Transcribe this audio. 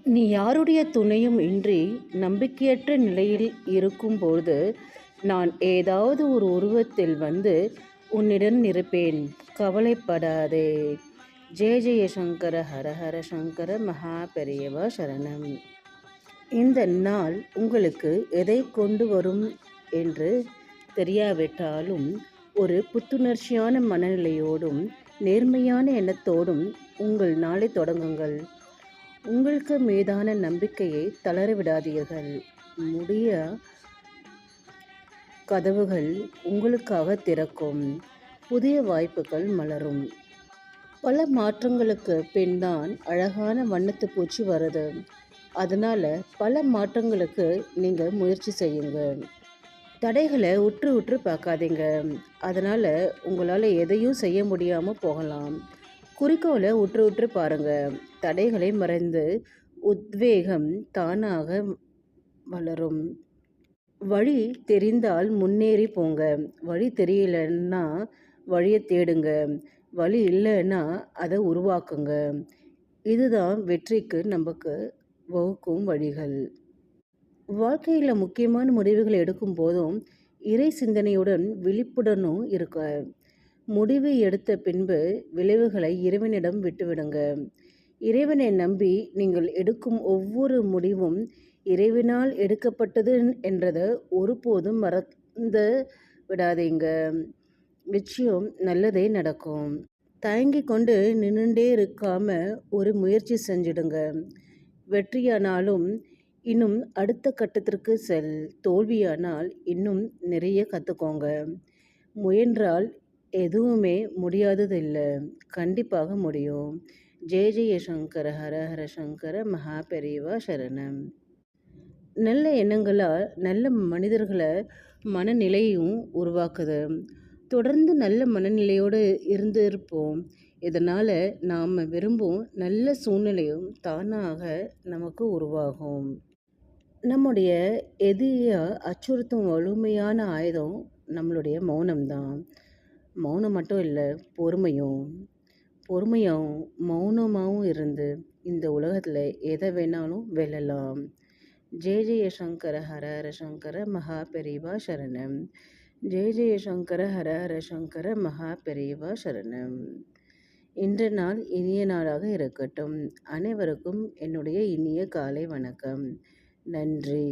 நீ யாருடைய துணையும் இன்றி நம்பிக்கையற்ற நிலையில் இருக்கும்போது நான் ஏதாவது ஒரு உருவத்தில் வந்து உன்னிடம் இருப்பேன். கவலைப்படாதே. ஜெய ஜெய சங்கர ஹர ஹர சங்கர மகா பெரியவா சரணம். இந்த நாள் உங்களுக்கு எதை கொண்டு வரும் என்று தெரியாவிட்டாலும் ஒரு புத்துணர்ச்சியான மனநிலையோடும் நேர்மையான எண்ணத்தோடும் உங்கள் நாளை தொடங்குங்கள். உங்களுக்கு மீதான நம்பிக்கையை தளர விடாதீர்கள். முடிய கதவுகள் உங்களுக்காக திறக்கும். புதிய வாய்ப்புகள் மலரும். பல மாற்றங்களுக்கு பின் தான் அழகான வண்ணத்து பூச்சி வருது. அதனால் பல மாற்றங்களுக்கு நீங்கள் முயற்சி செய்யுங்க. தடைகளை உற்று உற்று பார்க்காதீங்க. அதனால் உங்களால் எதையும் செய்ய முடியாமல் போகலாம். குறிக்கோளை உற்று உற்று பாருங்கள். தடைகளை மறைந்து உத்வேகம் தானாக வளரும். வழி தெரிந்தால் முன்னேறி போங்க. வழி தெரியலன்னா வழியை தேடுங்க. வழி இல்லைன்னா அதை உருவாக்குங்க. இதுதான் வெற்றிக்கு நமக்கு வகுக்கும் வழிகள். வாழ்க்கையில் முக்கியமான முடிவுகளை எடுக்கும் போதும் இறை சிந்தனையுடன் விழிப்புடனும் இருக்க. முடிவு எடுத்த பின்பு விளைவுகளை இறைவனிடம் விட்டுவிடுங்க. இறைவனை நம்பி நீங்கள் எடுக்கும் ஒவ்வொரு முடிவும் இறைவனால் எடுக்கப்பட்டது என்றதை ஒருபோதும் மறந்து விடாதீங்க. நிச்சயம் நல்லதே நடக்கும். தயங்கி கொண்டு நின்றுட்டே இருக்காம ஒரு முயற்சி செஞ்சிடுங்க. வெற்றியானாலும் இன்னும் அடுத்த கட்டத்திற்கு செல். தோல்வியானால் இன்னும் நிறைய கற்றுக்கோங்க. முயன்றால் எதுவுமே முடியாததில்லை. கண்டிப்பாக முடியும். ஜெய ஜெய சங்கர ஹர ஹர சங்கர மகா பெரியவா சரணம். நல்ல எண்ணங்களால் நல்ல மனிதர்களை மனநிலையும் உருவாக்குது. தொடர்ந்து நல்ல மனநிலையோடு இருப்போம். இதனால் நாம் விரும்பும் நல்ல சூழ்நிலையும் தானாக நமக்கு உருவாகும். நம்முடைய எதிரியை அச்சுறுத்தும் வலிமையான ஆயுதம் நம்மளுடைய மௌனம்தான். மௌனம் மட்டும் இல்லை, பொறுமையும் மௌனமாகவும் இருந்து இந்த உலகத்தில் எதை வேணாலும் வெல்லலாம். ஜெய ஜெய சங்கர ஹர ஹர சங்கர மகா பெரியவா சரணம். ஜெய ஜெய சங்கர ஹர ஹர சங்கர மகா பெரியவா சரணம். இன்று நாள் இனிய நாளாக இருக்கட்டும். அனைவருக்கும் என்னுடைய இனிய காலை வணக்கம். நன்றி.